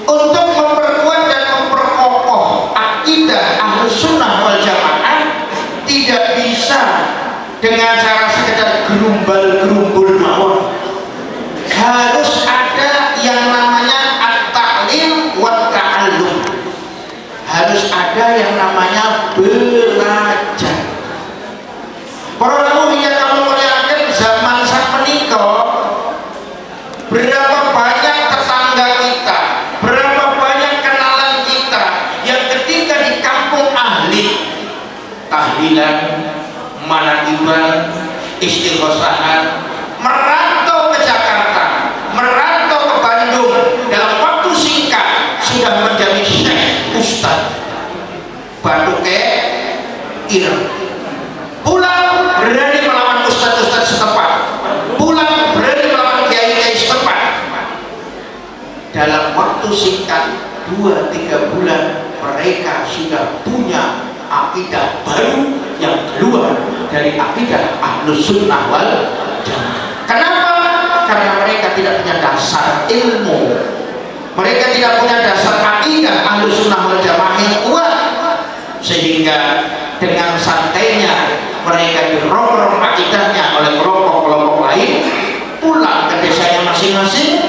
untuk memperkuat dan memperkokoh akidah Ahlus Sunnah wal Jamaah tidak bisa dengan cara sekedar gerumbal-gerumbul mawon. Harus ada yang namanya at-ta'lim wa ta'allum. Harus ada yang namanya belajar. Para rawuh yang kamu muliakan zaman sak menika, berapa banyak tetangga kita, berapa banyak kenalan kita yang ketika di kampung ahli tahlilan, manakiban, istighosahan, merantau ke Jakarta, merantau ke Bandung, dalam waktu singkat sudah menjadi syekh ustaz batuke ireng. Pulang berani melawan ustaz-ustaz setempat, pulang berani melawan kiai-kiai setempat. Dalam waktu singkat 2-3 bulan mereka sudah punya akidah baru yang keluar dari akidah Ahlus Sunnah wal Jamaah. Kenapa? Karena mereka tidak punya dasar ilmu, mereka tidak punya dasar akidah Ahlus Sunnah wal Jamaah yang kuat, sehingga dengan santainya mereka dirongrong akidahnya oleh kelompok-kelompok lain, pulang ke desanya masing-masing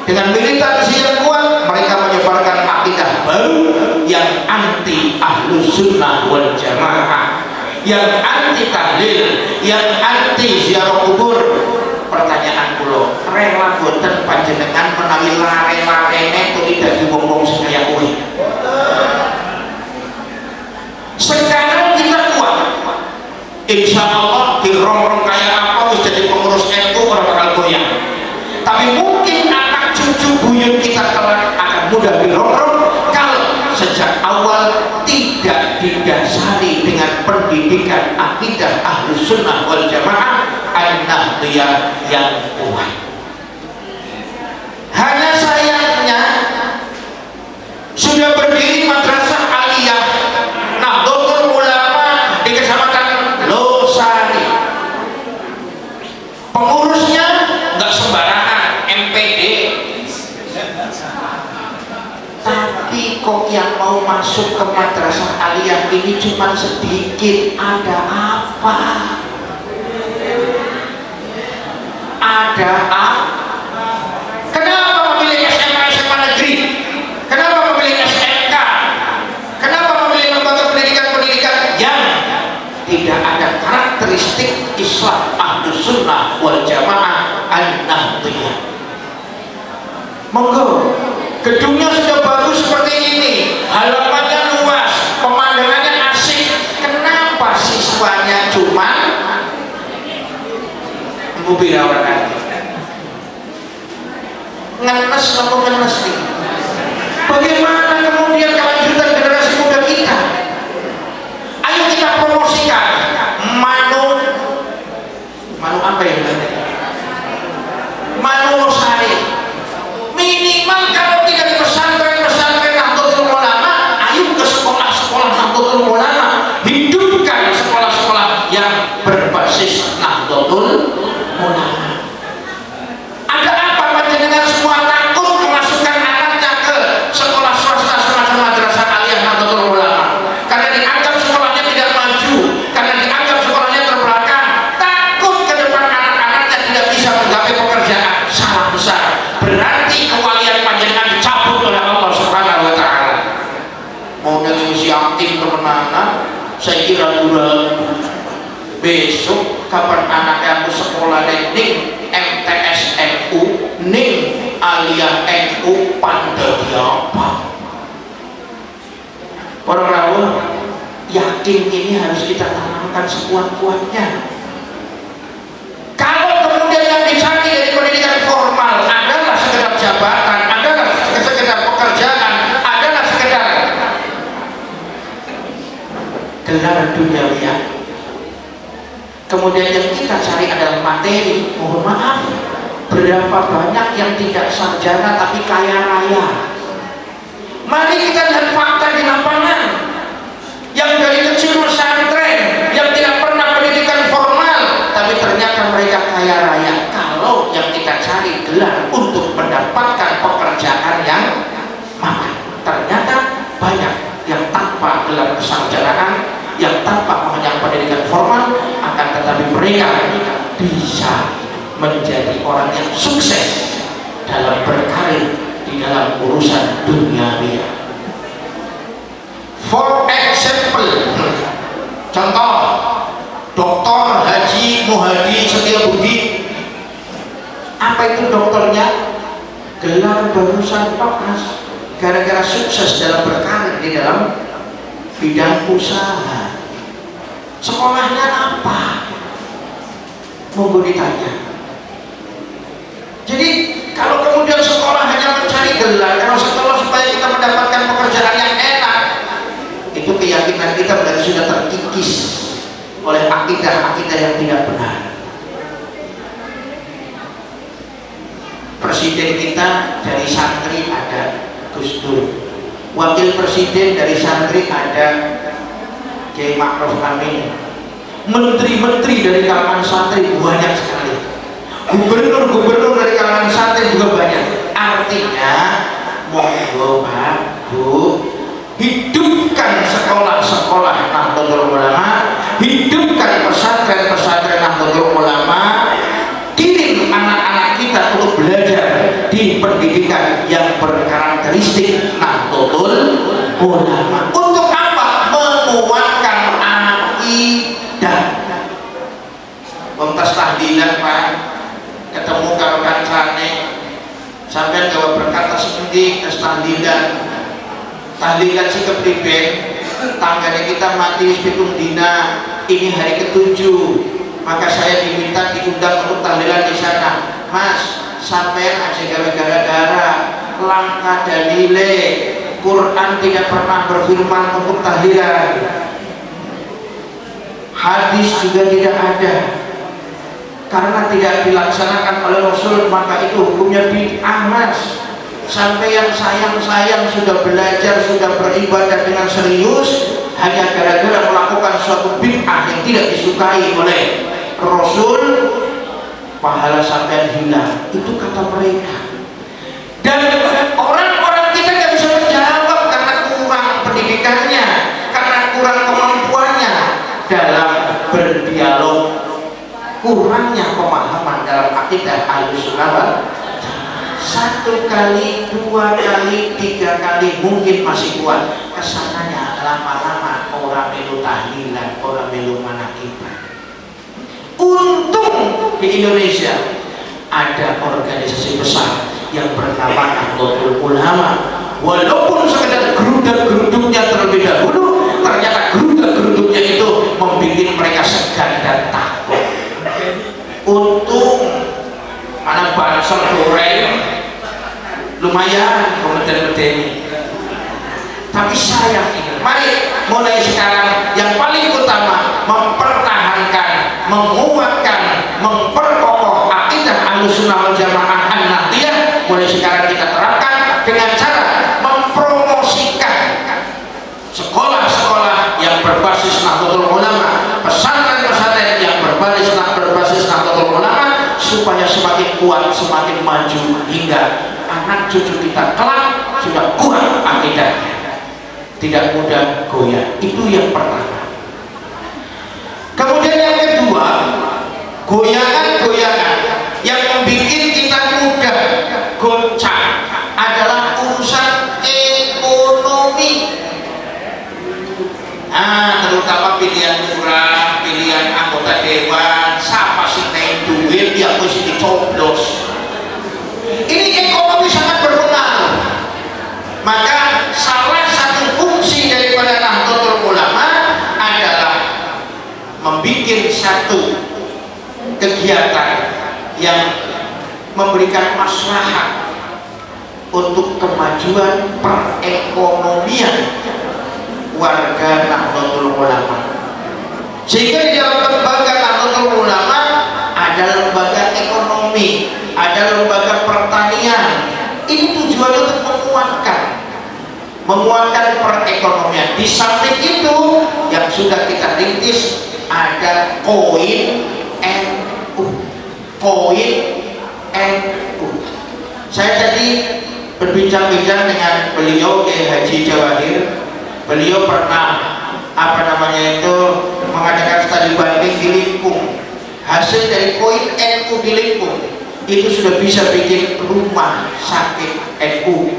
dengan militansi yang kuat. Mereka menyebarkan akidah baru yang anti Ahlus Sunnah wal Jamaah, yang anti tahlil, yang anti ziarah kubur. Pertanyaan kula, rela boten panjenengan menawi lare-larene tidak diwong-wong sing kaya kowe? Sekarang kita kuat, insya Allah dirongrong kayak apa wis jadi pengurus NU orang bakal goyang. Tapi mungkin anak cucu buyut kita kelak akan mudah dirongrong kalau sejak awal tidak didasari dengan pendidikan akidah Ahlus Sunnah wal Jamaah an-nahdliyah yang kuat. Hanya sayangnya sudah berdiri madrasah aliyah Nahdlatul Ulama di Kecamatan Losari. Pengurusnya nggak sembarangan, MPD. Tapi kok yang mau masuk ke madrasah aliyah ini cuma sedikit? Ada apa? Ada apa? Kenapa memilih SMA negeri? Kenapa memilih SMK? Kenapa memilih lembaga pendidikan yang tidak ada karakteristik Islam Ahlus Sunnah wal Jamaah an-nahdliyah? Monggo, gedungnya sudah bagus seperti ini, halamannya luas, pemandangannya asik. Kenapa siswanya cuma mubirawan? Ngenes atau ngenes nih? Bagaimana kemudian kelanjutan generasi muda kita? Ayo kita promosikan Manu apa ya? Manu Losari. Minimal kalau tidak di pesantren-pesantren Nahdlatul Ulama, ayo ke sekolah-sekolah Nahdlatul Ulama, hidupkan sekolah-sekolah yang berbasis Nahdlatul Ulama. Ada apa panjenengan semua takut memasukkan anaknya ke sekolah swasta semacam madrasah aliyah Nahdlatul Ulama? Karena dianggap sekolahnya tidak maju, karena dianggap sekolahnya terbelakang, takut ke depan anak-anaknya tidak bisa menggapai pekerjaan. Salah besar. Berarti kewalian panjenengan dicabut oleh Allah Subhanahu wa Ta'ala. Mau dengan si aktif temenanan, saya kira udah besok kapan anaknya aku sekolah ning MTS NU, ning aliyah NU, pandai apa? Para rawuh, yakin ini harus kita tanamkan sekuat-kuatnya. Kalau kemudian yang dicari dari pendidikan formal adalah sekedar jabatan, adalah sekedar pekerjaan, adalah sekedar gelar duniawiya, kemudian yang kita cari adalah materi, mohon maaf, berapa banyak yang tidak sarjana tapi kaya raya. Mari kita lihat fakta di lapangan. Yang dari kecil pesantren, yang tidak pernah pendidikan formal, tapi ternyata mereka kaya raya. Kalau yang kita cari gelar untuk mendapatkan pekerjaan yang orang yang sukses dalam berkarir di dalam urusan duniawi. For example, contoh Dr. Haji Muhadi Setiabudi. Apa itu dokternya? Gelar barusan Mas, gara-gara sukses dalam berkarir di dalam bidang usaha. Sekolahnya apa? Monggo ditanya. Jadi kalau kemudian sekolah hanya mencari gelar, kalau sekolah supaya kita mendapatkan pekerjaan yang enak, itu keyakinan kita berarti sudah terkikis oleh akidah-akidah yang tidak benar. Presiden kita dari santri ada Gus Dur, wakil presiden dari santri ada Kiai Ma'ruf Amin, menteri-menteri dari kalangan santri banyak sekali, gubernur-gubernur dari kalangan santri juga banyak. Artinya monggo Pak Bu, hidupkan sekolah-sekolah Nahdlatul Ulama, hidupkan pesantren-pesantren Nahdlatul Ulama, kirim anak-anak kita untuk belajar di pendidikan yang berkarakteristik Nahdlatul Ulama. Untuk apa? Menguatkan akidah. Wonten tahdilan Pak, ketemu karo kancane, sampean gawe berkata sepundi tes tahdilan. Tahlilan si kepriben, tangganya kita mati wis pitung dina, ini hari ke-7, maka saya diminta diundang untuk tahlilan di sana. Mas, sampai aja gara-gara langkah dalile Quran tidak pernah berfirman untuk tahlilan, hadis juga tidak ada, karena tidak dilaksanakan oleh Rasul, maka itu hukumnya bid'ah. Mas, sampai yang sayang-sayang sudah belajar, sudah beribadah dengan serius, hanya gara-gara melakukan suatu bid'ah yang tidak disukai oleh Rasul, pahala sampai hilang. Itu kata mereka. Dan orang-orang kita tidak bisa menjawab karena kurang pendidikannya, karena kurang kemampuannya dalam berdialog, kurangnya pemahaman dalam akidah Ahlussunnah wal Jamaah. 1 kali, 2 kali, 3 kali mungkin masih kuat, kesananya lama-lama orang melu tahlilan, orang melu manakibah. Untung di Indonesia ada organisasi besar yang bernama Nahdlatul Ulama. Walaupun sekedar geruduk-geruduknya terlebih dahulu, ternyata geruduk-geruduknya itu membuat mereka segan dan takut. Untung mana banser goreng lumayan kometen-kometen. Tapi sayang ini, mari mulai sekarang yang paling utama mempertahankan, menguatkan, memperkokoh akidah Ahlussunnah wal Jamaah An-Nahdliyah. Mulai sekarang kita terapkan dengan cara mempromosikan sekolah-sekolah yang berbasis Nahdlatul Ulama, pesantren-pesantren yang berbasis Nahdlatul Ulama, supaya semakin kuat, semakin maju, hingga anak cucu kita kelak sudah kuat akidahnya, tidak mudah goyah. Itu yang pertama. Kemudian yang kedua, goyangan-goyangan yang membuat kita mudah goncang adalah urusan ekonomi. Terutama pilihan murah, pilihan anggota dewan, siapa sih naik duit, dia mesti dicoblos. Ini ekonomi sangat berpengaruh. Maka salah satu fungsi daripada Nahdlatul Ulama adalah membuat satu kegiatan yang memberikan maslahat untuk kemajuan perekonomian warga Nahdlatul Ulama. Sehingga di dalam lembaga Nahdlatul Ulama ada lembaga ekonomi, ada lembaga pertanian. Ini tujuannya untuk menguatkan perekonomian. Di samping itu yang sudah kita rintis ada koin NU. Saya tadi berbincang-bincang dengan beliau Kiai Haji Jawahir. Beliau pernah mengadakan studi banding di Limpung. Hasil dari koin NU di Limpung itu sudah bisa bikin rumah sakit NU,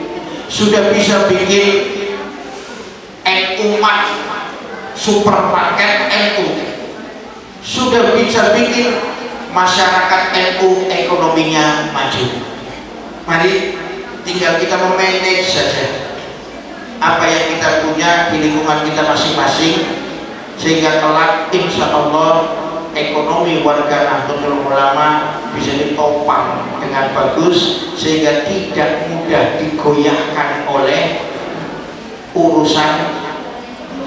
sudah bisa bikin NU mat, supermarket NU, sudah bisa bikin masyarakat NU ekonominya maju. Mari tinggal kita memanage saja apa yang kita punya di lingkungan kita masing-masing, sehingga kelak insya Allah ekonomi warga Nahdlatul Ulama bisa ditopang dengan bagus, sehingga tidak mudah digoyahkan oleh urusan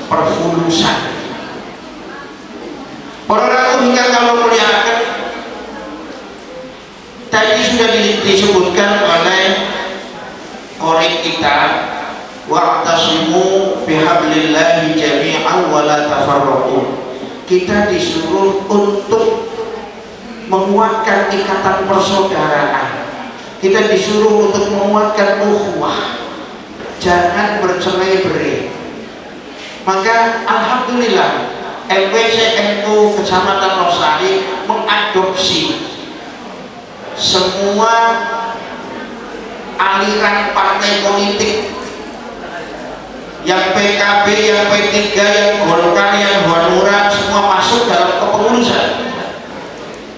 perfulusan. Para hingga kalau muliakan, tadi sudah disebutkan oleh korek kita, wa'tasimu bihablillahi jami'an wa la tafarraqu. Kita disuruh untuk menguatkan ikatan persaudaraan, kita disuruh untuk menguatkan ukhuwah, jangan bercerai-berai. Maka alhamdulillah MWCNU Kecamatan Losari mengadopsi semua aliran partai politik, yang PKB, yang P3, yang Golkar, yang Hanura, semua masuk dalam kepengurusan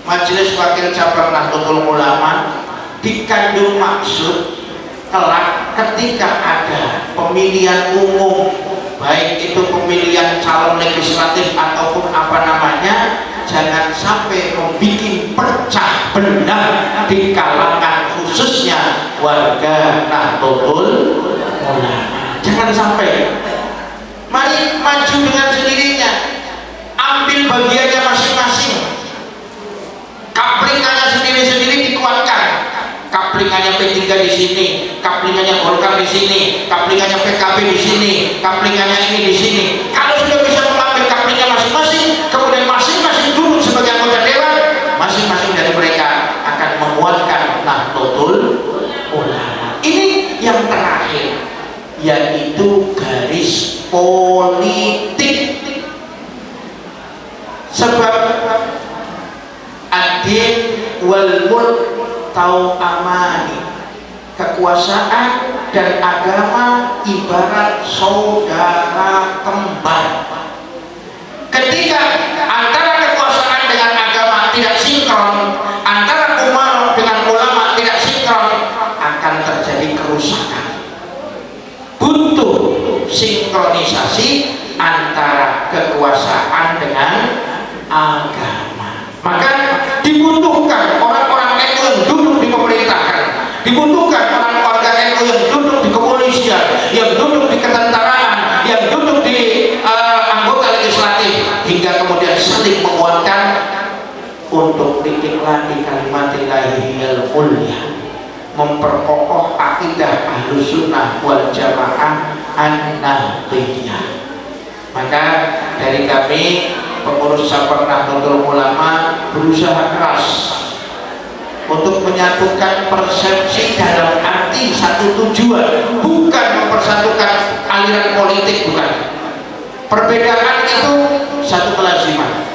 Majelis Wakil Cabang Nahdlatul Ulama, dikandung maksud kelak ketika ada pemilihan umum, baik itu pemilihan calon legislatif ataupun apa namanya, jangan sampai membuat pecah belah di kalangan khususnya warga Nahdlatul Ulama. Jangan sampai. Mari maju dengan sendirinya, ambil bagiannya masing-masing, kaplingannya sendiri-sendiri dikuatkan. Kaplingannya P3 di sini, kaplingannya Golkar di sini, kaplingannya PKB di sini, kaplingannya ini di sini. Kalau sudah bisa mengambil kaplingnya masing-masing, kemudian masing-masing duduk sebagai anggota dewan, masing-masing dari mereka akan menguatkan Nahdlatul Ulama. Ini yang terakhir, yaitu garis politik. Sebab ad-din wal mulk tau amani, kekuasaan dan agama ibarat saudara kembar. Ketika antara kekuasaan dengan agama tidak sinkron, antara umat dengan ulama tidak sinkron, akan terjadi kerusakan. Butuh sinkronisasi antara kekuasaan dengan agama. Maka dibutuhkan orang-orang NU yang duduk di pemerintahan, dibutuhkan orang warga NU yang duduk di kepolisian, yang duduk di ketentaraan, yang duduk di anggota legislatif, hingga kemudian saling menguatkan untuk diiklani kalimatillahil mulia, memperkokoh akidah Ahlus Sunnah wal Jamaah An-Nahdliyah. Maka dari kami pengurus cabang Nahdlatul Ulama berusaha keras untuk menyatukan persepsi dalam arti satu tujuan, bukan mempersatukan aliran politik, bukan. Perbedaan itu satu kelaziman,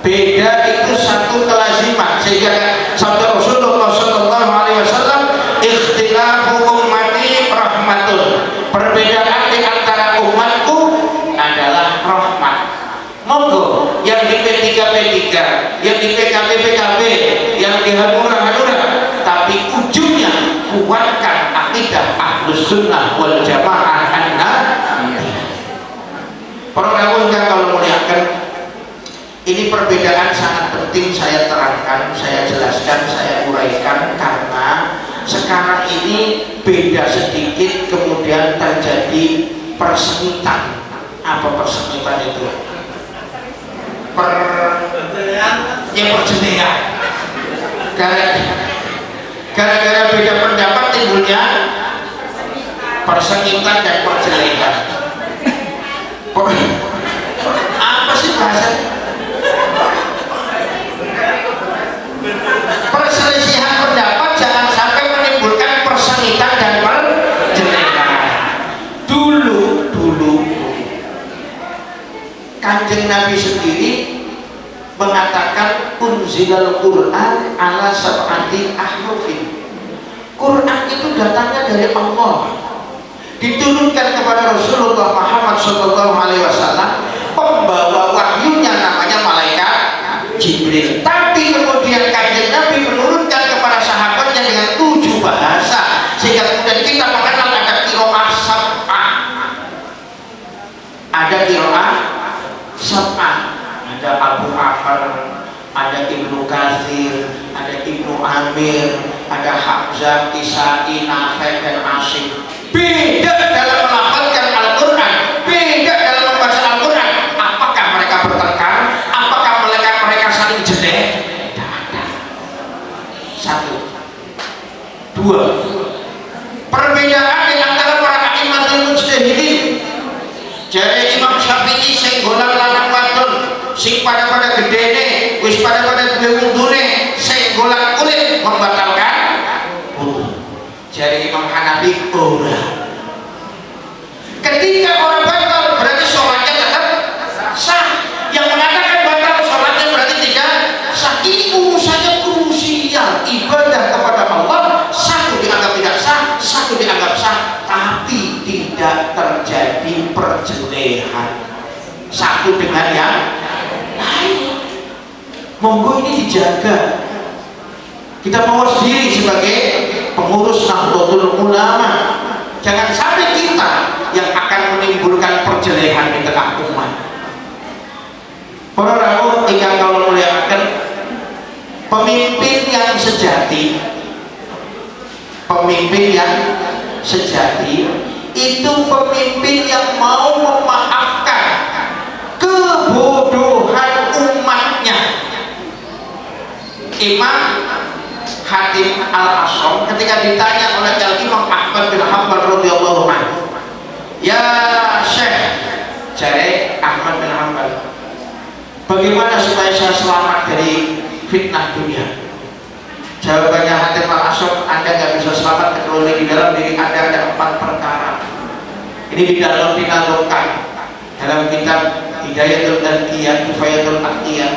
beda itu satu kelaziman, sehingga sabda Rasulullah SAW, ikhtilafu ummati rahmatun, perbedaan di antara umatku adalah rahmat. Monggo yang di P3 P3, yang di PKB PKB, yang di Hanura Hanura, tapi ujungnya kuatkan akidah Ahlus Sunnah wal Jamaah An-Nahdliyah. Para rawuh kalau muliakan, ini perbedaan sangat penting saya terangkan, saya jelaskan, saya uraikan, karena sekarang ini beda sedikit kemudian terjadi persengitan. Apa persengitan itu? Perselisihan. Gara-gara beda pendapat timbulnya persengitan dan perselisihan. Apa sih bahasanya? Perselisihan pendapat jangan sampai menimbulkan persengitan dan perselisihan. Dulu Kanjeng Nabi sendiri mengatakan nunzilal Qur'an ala sab'ati ahrufin. Quran itu datangnya dari Allah, diturunkan kepada Rasulullah Muhammad SAW. Pembawa wahyunya namanya malaikat Jibril. Tapi kemudian Kanjeng Nabi menurunkan kepada sahabatnya dengan 7 bahasa, sehingga kemudian kita mengenal ada qiraah sab'ah, ada qiraah sab'ah, ada Abu Amr, ada Ibnu Katsir, ada Ibnu Amir, ada Hamzah, Kisai, Nafi' dan Asim. Beda dalam melafalkan Al-Quran, beda dalam membaca Al-Quran. Apakah mereka bertengkar? Apakah mereka saling jelek? Tidak ada. 1, 2. Perbedaan di antara para a'immatul mujtahidin. Jadi Imam Syafi'i sing golang lanang wadon, sing pada gedene, wis pada duwe wudune, sing golang kulit membatalkan wudu. Jadi Imam Hanafi ora. Ketika orang batal berarti sholatnya tetap sah. Yang mengatakan batal sholatnya berarti tidak sah. Ini urusannya krusial. Ibadah kepada Allah, satu dianggap tidak sah, satu dianggap sah, tapi tidak terjadi perjelehan satu dengan yang lain. Monggo ini dijaga. Kita mawas diri sebagai pengurus Nahdlatul Ulama. Jangan sampai kita yang akan menimbulkan perjelehan di tengah umat. Para rawuh ingkang kula mulyakaken, pemimpin yang sejati, pemimpin yang sejati itu pemimpin yang mau memaafkan kebodohan umatnya. Imam Hatim Al-Ashram ketika ditanya oleh Imam Ahmad bin Hanbal radhiyallahu anhu, "Ya Syekh," jare Ahmad bin Hanbal, "bagaimana supaya saya selamat dari fitnah dunia?" Jawabannya Hatim Al-Ashram, "Anda nggak bisa selamat kecuali di dalam diri Anda ada 4 perkara." Ini dinazamkan dalam kitab Hidayatul Tazkiyah, Kifayatul Aqiyah.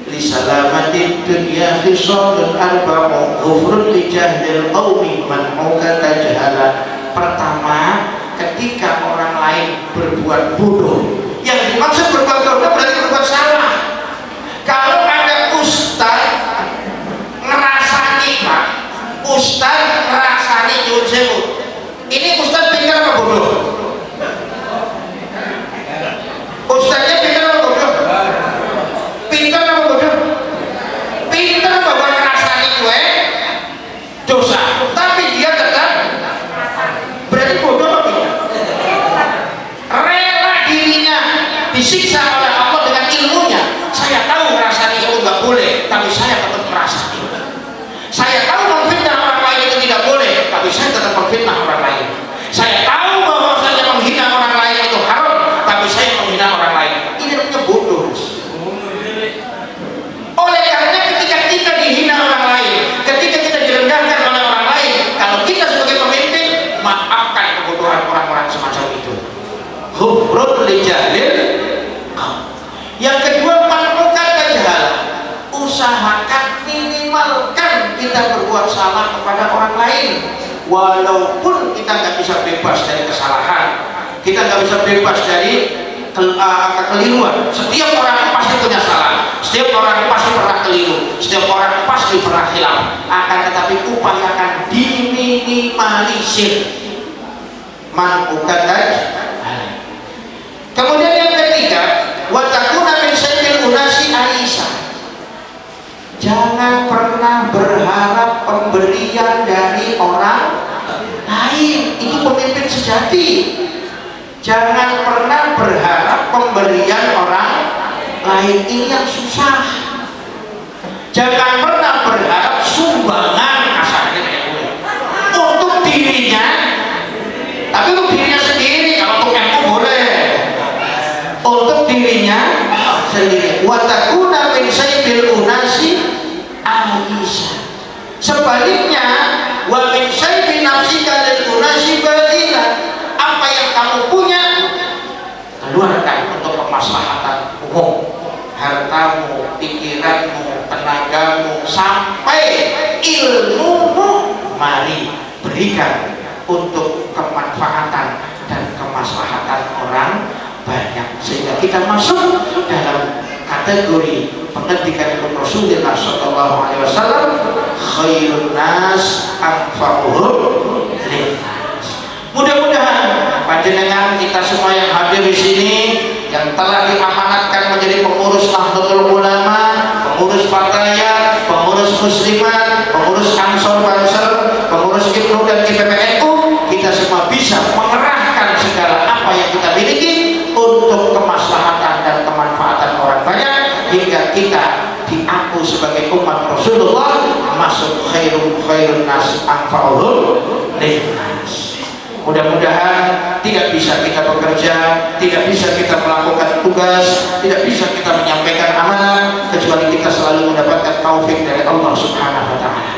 Li salamatid dunya khisalun arba'u ghufrun li jahdil qaumi man muqata jahala. Pertama, ketika orang lain berbuat bodoh. Yang dimaksud berbuat bodoh berarti berbuat salah. Kalau ada ustaz ngerasani, Pak, ustaz ngerasani nyuwun sewu, ini ustaz pintar apa bodoh? Ustaznya pintar apa bodoh? Pintar apa bodoh? Pintar bahwa ngerasani gue dosa, tapi dia tetap berarti bodoh apa tidak? Rela dirinya disiksa oleh Allah dengan ilmunya. Saya tahu ngerasani itu nggak boleh, tapi saya tetap merasani. Saya tahu memfitnah orang lain itu tidak boleh, tapi saya tetap memfitnah orang lain. Saya tahu bahwa saya menghina orang lain itu haram, tapi saya menghina orang lain. Ini namanya bodoh. Oleh karena ketika kita dihina orang lain, ketika kita direndahkan oleh orang lain, kalau kita sebagai pemimpin, maafkan kebodohan orang-orang semacam itu. Ghufrun li jahlil. Yang kedua, menemukan kejahalan. Usahakan minimalkan kita berbuat salah kepada orang lain. Walaupun kita nggak bisa bebas dari kesalahan, kita nggak bisa bebas dari kekeliruan. Setiap orang pasti punya salah, setiap orang pasti pernah keliru, setiap orang pasti pernah hilaf. Akan tetapi upayakan diminimalisir. Man'ukataj. Kemudian yang ketiga, watakuna min sayyidil unasi Aisyah. Jangan pernah berharap pemberian dari orang lain. Itu pemimpin sejati. Jangan pernah berharap pemberian orang lain. Ini yang susah. Jangan pernah berharap sumbangan asalnya untuk dirinya, tapi untuk dirinya sendiri. Kalau untuk aku boleh, untuk dirinya sendiri. Watakuna min sayyidil unasi Aisyah. Sebaliknya, wa min sayyidin nafsika lil unasi badila. Apa yang kamu punya keluarkan untuk kemaslahatan umum. hartamu, pikiranmu, tenagamu, sampai ilmumu, mari berikan untuk kemanfaatan dan kemaslahatan orang banyak, sehingga kita masuk dalam kategori pengertian Rasulullah Sallallahu Alaihi Wasallam, khairun nas anfa'uhum linnas. Mudah-mudahan panjenengan kita semua yang hadir di sini, yang telah diamanatkan menjadi pengurus Nahdlatul Ulama, pengurus Fatayat, pengurus Muslimat, pengurus Ansor Banser, pengurus IPNU dan IPPNU, kita semua bisa mengerahkan segala apa yang kita miliki untuk kemaslahatan dan kemanfaatan orang banyak, hingga kita diaku sebagai umat Rasulullah masuk khairun nas anfa'uhum linnas. Mudah-mudahan tidak bisa kita bekerja, tidak bisa kita melakukan tugas, tidak bisa kita menyampaikan amanah kecuali kita selalu mendapatkan taufik dari Allah Subhanahu wa Ta'ala.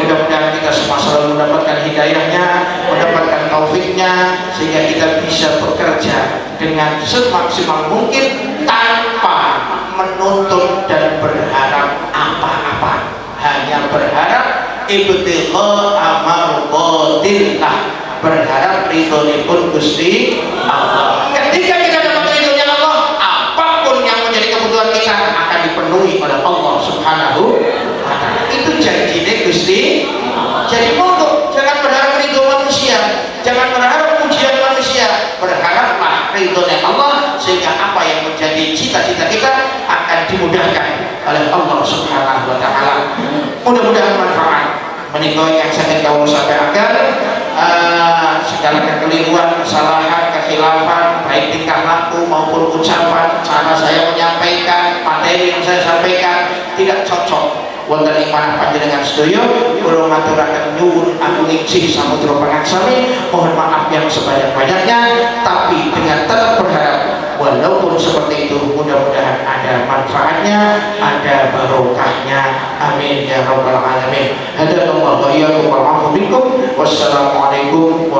Mudah-mudahan kita semua selalu mendapatkan hidayahnya, mendapatkan taufiknya, sehingga kita bisa bekerja dengan semaksimal mungkin tanpa menuntut dan berharap apa-apa, hanya berharap ibtigha amardhatillah, berharap ridhonipun Gusti Allah. Ketika kita dapat ridhonya Allah, apapun yang menjadi kebutuhan kita akan dipenuhi oleh Allah Subhanahu wa Ta'ala. Itu janjinya Gusti. Jadi monggo, jangan berharap ridho manusia, jangan berharap pujian manusia, berharaplah ridhonya Allah, sehingga apa yang menjadi cita-cita kita akan dimudahkan oleh Allah Subhanahu wa Ta'ala. Mudah-mudahan manfaat menikah yang saya kau sampaikan. Segala kekeliruan, kesalahan, kekhilafan, baik tingkah laku maupun ucapan, cara saya menyampaikan, materi yang saya sampaikan tidak cocok wonten ing manah panjenengan sedaya, kula ngaturaken nyuwun agung ing samudra pangaksami, mohon maaf yang sebanyak-banyaknya, tapi dengan tetap berharap walaupun seperti itu mudah-mudahan ada manfaatnya, ada barokahnya. Amin ya rabbal alamin. Hadallahu wa iyyakum wa ma'afu bikum. Wassalamualaikum